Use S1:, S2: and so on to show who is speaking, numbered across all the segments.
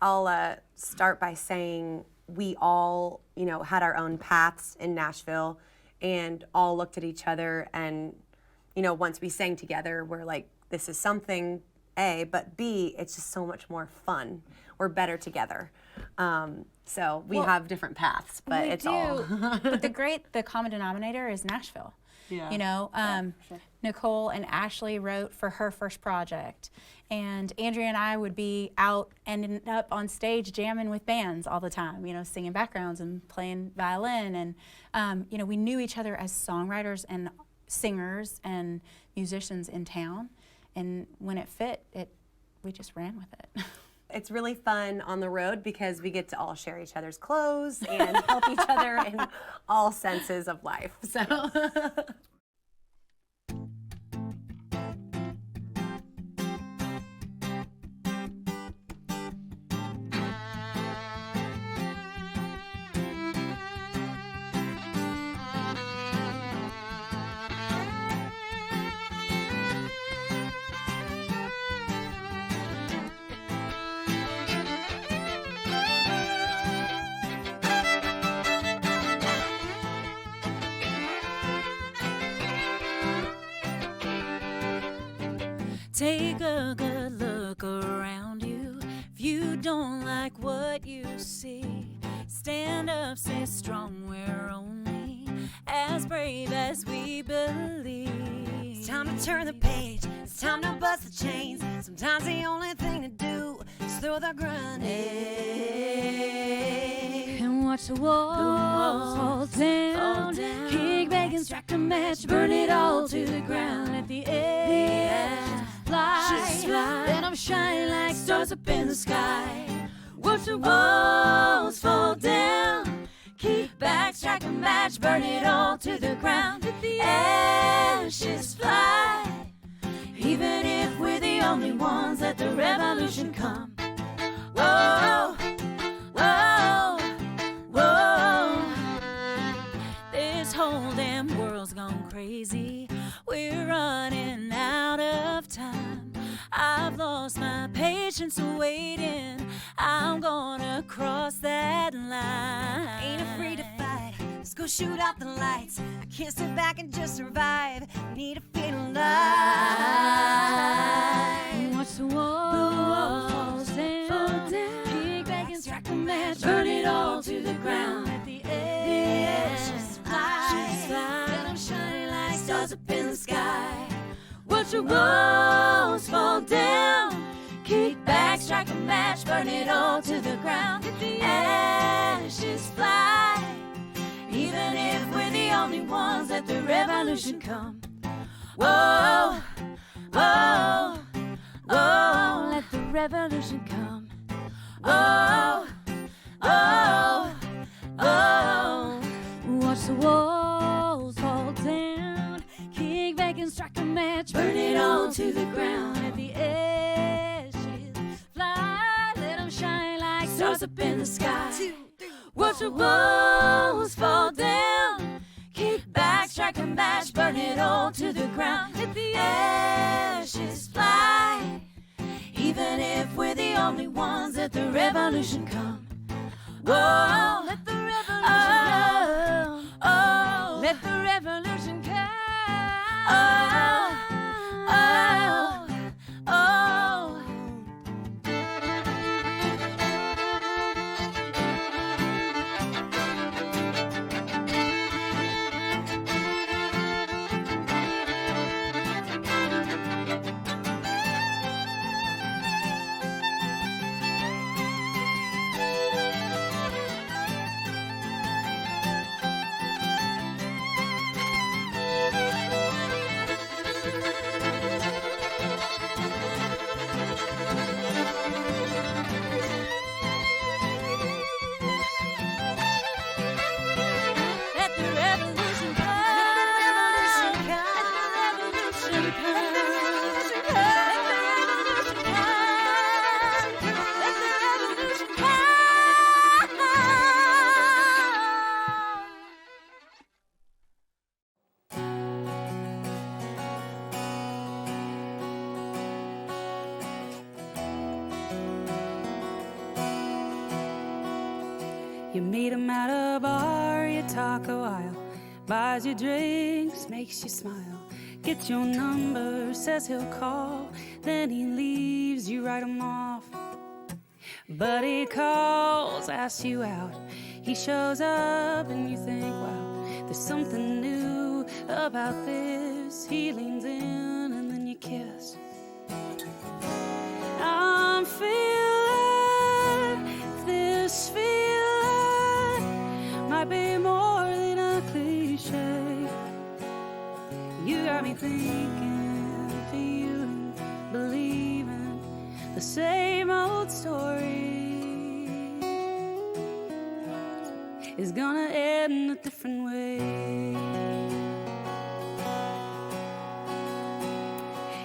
S1: I'll start by saying we all, had our own paths in Nashville and all looked at each other. And, once we sang together, we're like, this is something, A, but B, it's just so much more fun. We're better together. So we have different paths, but it's all.
S2: But the common denominator is Nashville.
S1: Yeah.
S2: Sure. Nicole and Ashley wrote for her first project, and Andrea and I would be out and up on stage jamming with bands all the time, singing backgrounds and playing violin, and we knew each other as songwriters and singers and musicians in town, and when it fit, we just ran with it.
S1: It's really fun on the road because we get to all share each other's clothes and help each other in all senses of life. So.
S3: Take a good look around you. If you don't like what you see, stand up, stay strong. We're only as brave as we believe.
S4: It's time to turn the page. It's time to bust the chains. Sometimes the only thing to do is throw the grenade
S3: And watch the walls fall down. Kick back and strike a match. Burn it all to the ground. Let the edge fly. Let them shine like stars up in the sky. Watch the walls fall down. Kick back, strike a match. Burn it all to the ground. Let the ashes fly. Even if we're the only ones, let the revolution come. Whoa, whoa, whoa. This whole damn world's gone crazy. We're running out of time. I've lost my patience waiting. I'm gonna cross that line.
S4: Ain't afraid to fight. Let's go shoot out the lights. I can't sit back and just survive. Need to feel alive.
S3: Watch the walls fall down. Kick back and strike a match. Burn it all to the ground. Let the ashes fly. Let them shine like stars up in the sky. Watch the walls fall down. Kick back, strike a match. Burn it all to the ground. Let the ashes fly. Even if we're the only ones, let the revolution come. Whoa, whoa, whoa, let the revolution come. Oh, oh, oh. Watch the walls fall down. Kick back and strike a match. Burn it all to the ground. Let the ashes fly. Let them shine like stars up in the sky. Watch the walls fall down. Kick back, strike a match. Burn it all to the ground. Let the ashes fly. Even if we're the only ones, let the revolution come. Whoa, let the revolution come. Oh, let the revolution come. Oh, oh, oh. You meet him at a bar, you talk a while, buys you drinks, makes you smile, gets your number, says he'll call, then he leaves, you write him off. But he calls, asks you out, he shows up and you think, wow, there's something new about this. He leans in and then you kiss. I'm feeling this feeling, might be more than a cliche. You got me thinking, feeling, believing the same old story is gonna end in a different way.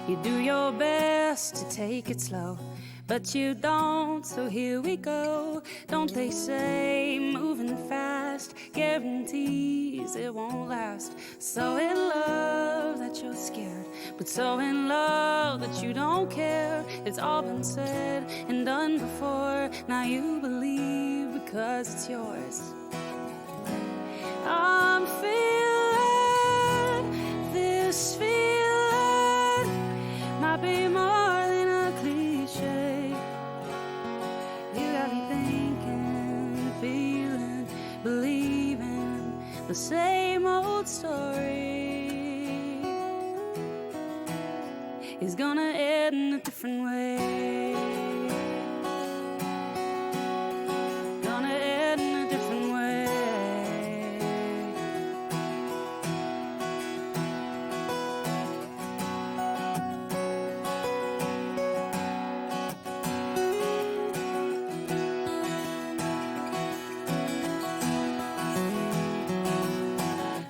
S3: You do your best to take it slow, but you don't, so here we go. Don't they say moving fast guarantees it won't last? So in love that you're scared, but so in love that you don't care. It's all been said and done before, now you believe because it's yours. I'm feeling this feeling, might be more than a cliche. You got me thinking, feeling, believing the same old story is gonna end in a different way. Gonna end in a different way.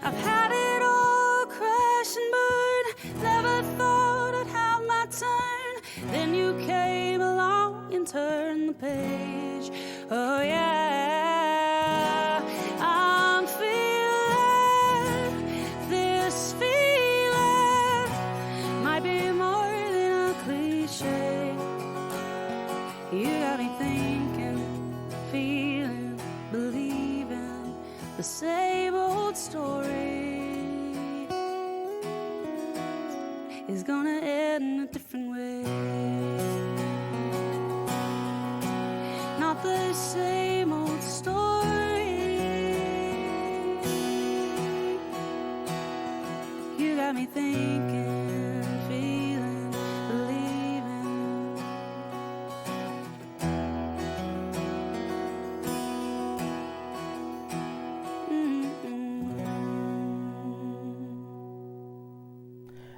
S3: I've had it all, crash and burn. Never thought I'd have my turn. Then you came along and turned the page. Oh yeah, I'm feeling this feeling, might be more than a cliche. You got me thinking, feeling, believing the same old story is gonna end in a different way. Not the same old story. You got me thinking, feeling, believing.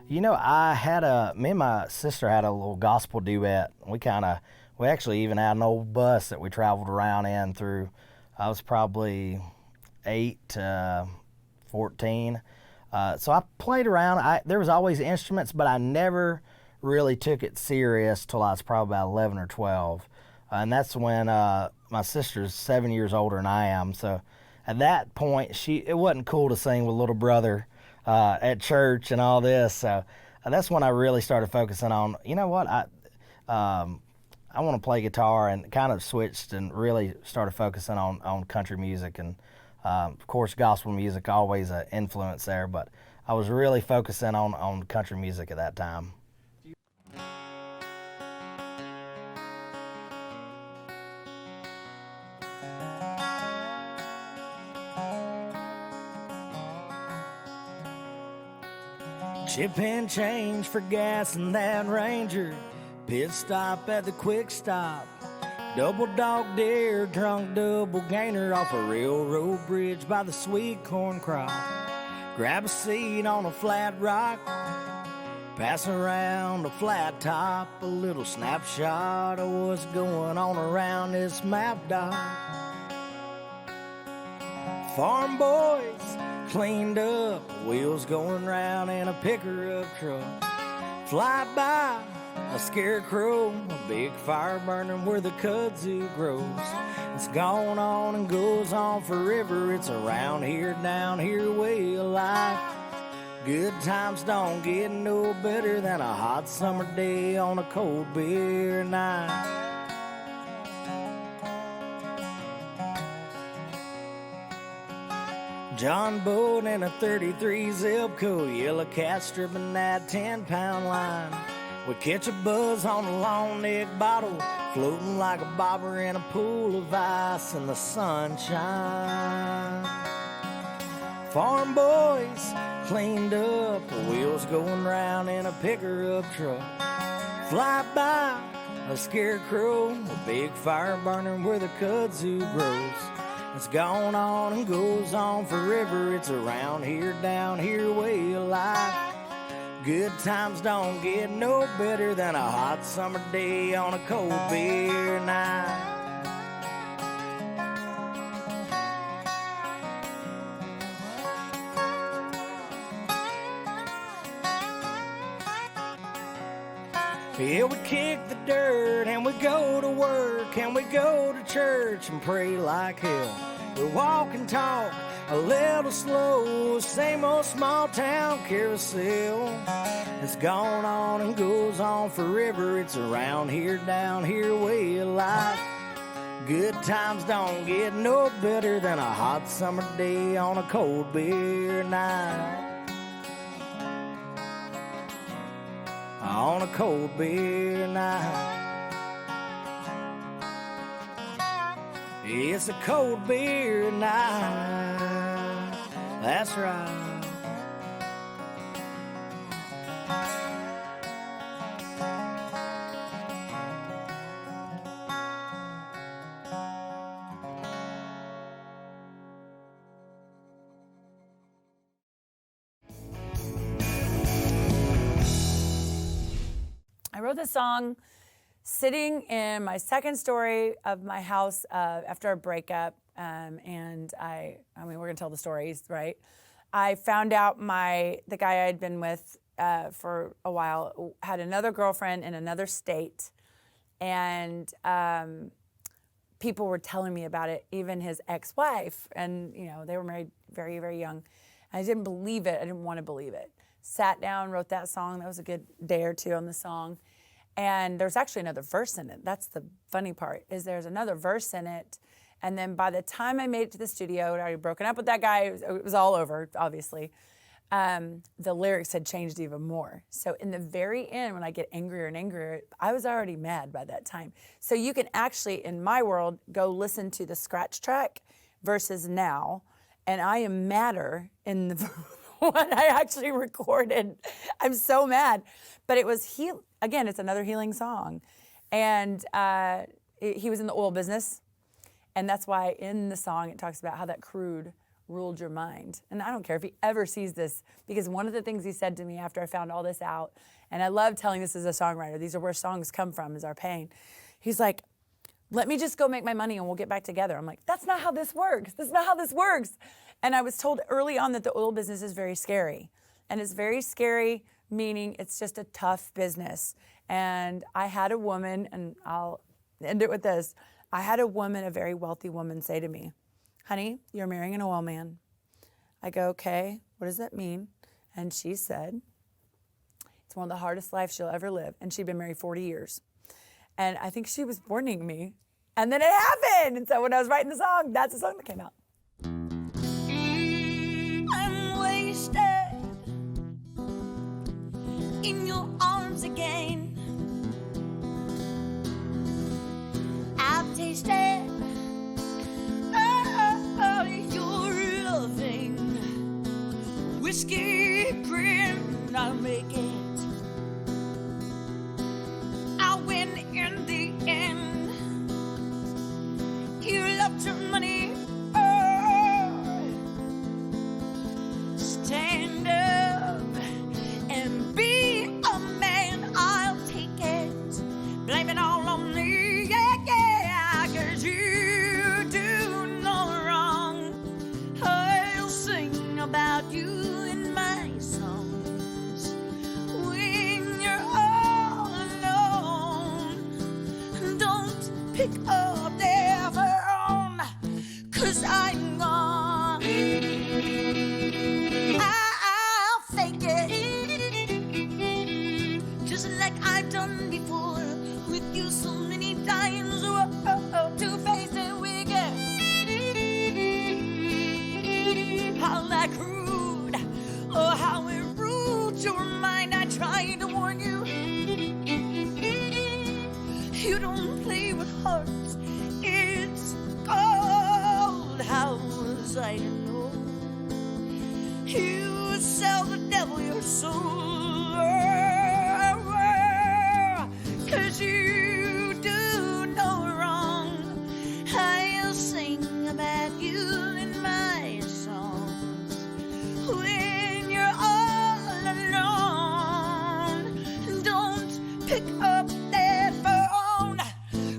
S5: You know, me and my sister had a little gospel duet. We actually even had an old bus that we traveled around in through. I was probably 8 to 14. So I played around. There was always instruments, but I never really took it serious till I was probably about 11 or 12. And that's when my sister's 7 years older than I am. So at that point, it wasn't cool to sing with little brother at church and all this. So that's when I really started focusing on, you know what, I want to play guitar, and kind of switched and really started focusing on country music. And of course, gospel music, always an influence there, but I was really focusing on country music at that time. Chip and change for gas in that Ranger. Pit stop at the quick stop. Double dog deer, drunk double gainer off a railroad bridge by the sweet corn crop. Grab a seat on a flat rock. Pass around a flat top. A little snapshot of what's going on around this map, doc. Farm boys cleaned up, wheels going round in a picker-up truck. Fly by a scarecrow, a big fire burning where the kudzu grows. It's gone on and goes on forever. It's around here, down here, way of life. Good times don't get no better than a hot summer day on a cold beer night. John boat in a 33 zip code, yellow cat stripping that 10-pound line. We catch a buzz on a long neck bottle, floating like a bobber in a pool of ice in the sunshine. Farm boys cleaned up, the wheels going round in a picker-up truck. Fly by a scarecrow, a big fire burning where the kudzu grows. It's gone on and goes on forever. It's around here, down here, way of life. Good times don't get no better than a hot summer day on a cold beer night. Yeah, we kick the dirt and we go to work and we go to church and pray like hell. We walk and talk a little slow, same old small town carousel. It's gone on and goes on forever. It's around here, down here, way of life. Good times don't get no better than a hot summer day on a cold beer night. On a cold beer night. It's a cold beer night. That's right.
S6: I wrote this song sitting in my second story of my house after a breakup, and I mean, we're gonna tell the stories, right? I found out the guy I had been with for a while had another girlfriend in another state, and people were telling me about it, even his ex-wife, and you know, they were married very, very young. I didn't believe it. I didn't want to believe it. Sat down, wrote that song. That was a good day or two on the song. And there's actually another verse in it. That's the funny part, is there's another verse in it. And then by the time I made it to the studio, I'd already broken up with that guy. It was all over, obviously. The lyrics had changed even more. So in the very end, when I get angrier and angrier, I was already mad by that time. So you can actually, in my world, go listen to the scratch track versus now. And I am madder in the what I actually recorded. I'm so mad. But it was, again, it's another healing song. And he was in the oil business. And that's why in the song it talks about how that crude ruled your mind. And I don't care if he ever sees this, because one of the things he said to me after I found all this out, and I love telling this as a songwriter, these are where songs come from, is our pain. He's like, let me just go make my money and we'll get back together. I'm like, that's not how this works. That's not how this works. And I was told early on that the oil business is very scary. And it's very scary, meaning it's just a tough business. And I had a woman, and I'll end it with this. I had a woman, a very wealthy woman, say to me, honey, you're marrying an oil man. I go, okay, what does that mean? And she said, it's one of the hardest lives she'll ever live. And she'd been married 40 years. And I think she was warning me. And then it happened. And so when I was writing the song, that's the song that came out.
S4: I'm wasted in your arms again. I've tasted your loving whiskey grin. I'll make it. I'll win in the end. You loved your money. Stand up and be a man. I'll take it. Blame it all on me. Yeah, yeah. 'Cause you do no wrong. I'll sing about you in my songs. When you're all alone, don't pick up their phone. 'Cause I'm gone. I'll fake it, just like I've done before with you so many times. To face it wicked, I'll right, you know. You sell the devil your soul, 'cause you do no wrong. I'll sing about you in my songs. When you're all alone, don't pick up that phone,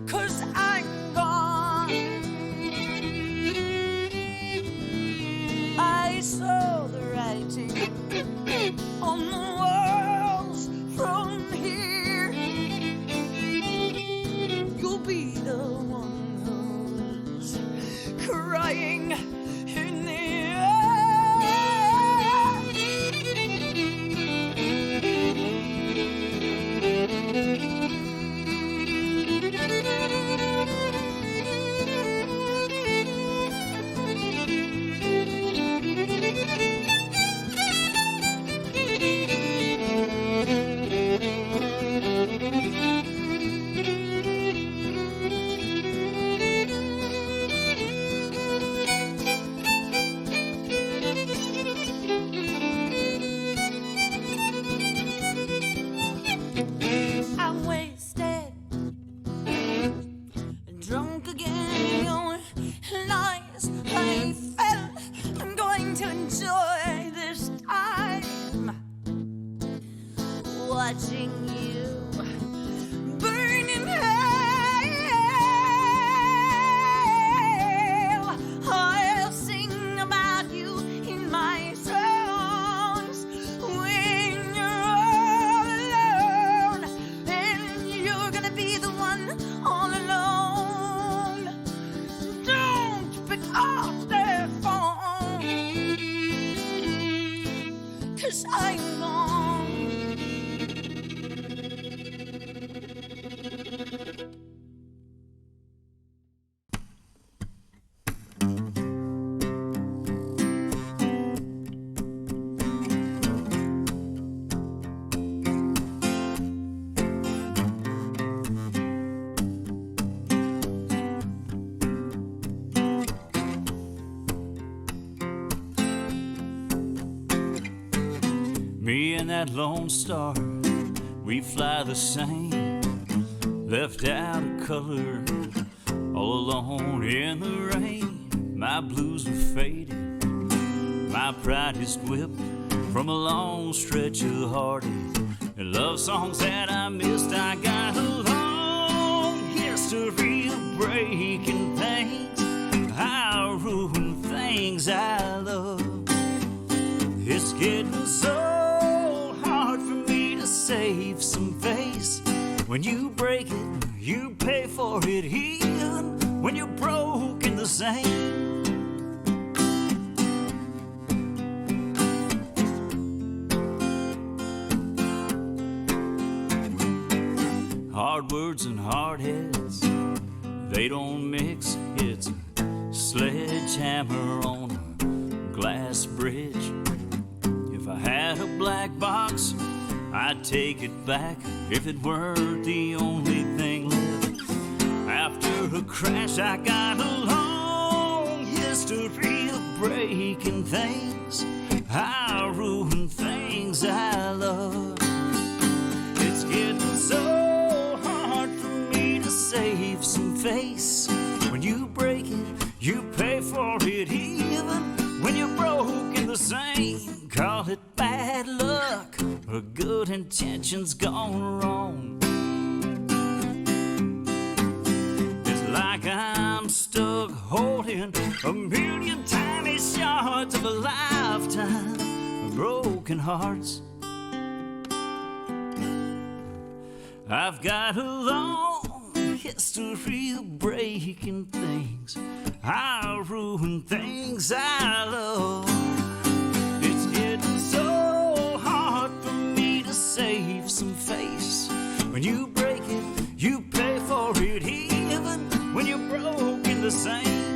S4: 'cause I'm gone. I saw the writing on the walls from here. You'll be the one who's crying in the I'm wasted, drunk again, your lies I felt. I'm going to enjoy this time, watching you burn in hell. I'll sing about you in my songs. When you're all alone, and you're gonna be the one all alone. Don't pick up the phone, 'cause I'm gone.
S7: Me and that lone star, we fly the same. Left out of color, all alone in the rain. My blues were faded, my pride is whipped from a long stretch of heartache. And love songs that I missed, I got a long history of breaking things. I ruin things I love. It's getting so hard for me to save some face. When you break it, you pay for it, even when you're broken the same. Hard words and hard heads, they don't mix. It's a sledgehammer on a glass bridge. If I had a black box, I'd take it back if it weren't the only thing left. After a crash, I got a long history of breaking things. I ruin things I love. It's getting so hard for me to save some face. When you break it, you pay for it, even when you're broken the same. Call it bad luck or good intentions gone wrong. It's like I'm stuck holding a million tiny shards of a lifetime of broken hearts. I've got a long history of breaking things. I ruin things I love. It's getting so hard for me to save some face. When you break it, you pay for it, even when you're broken the same.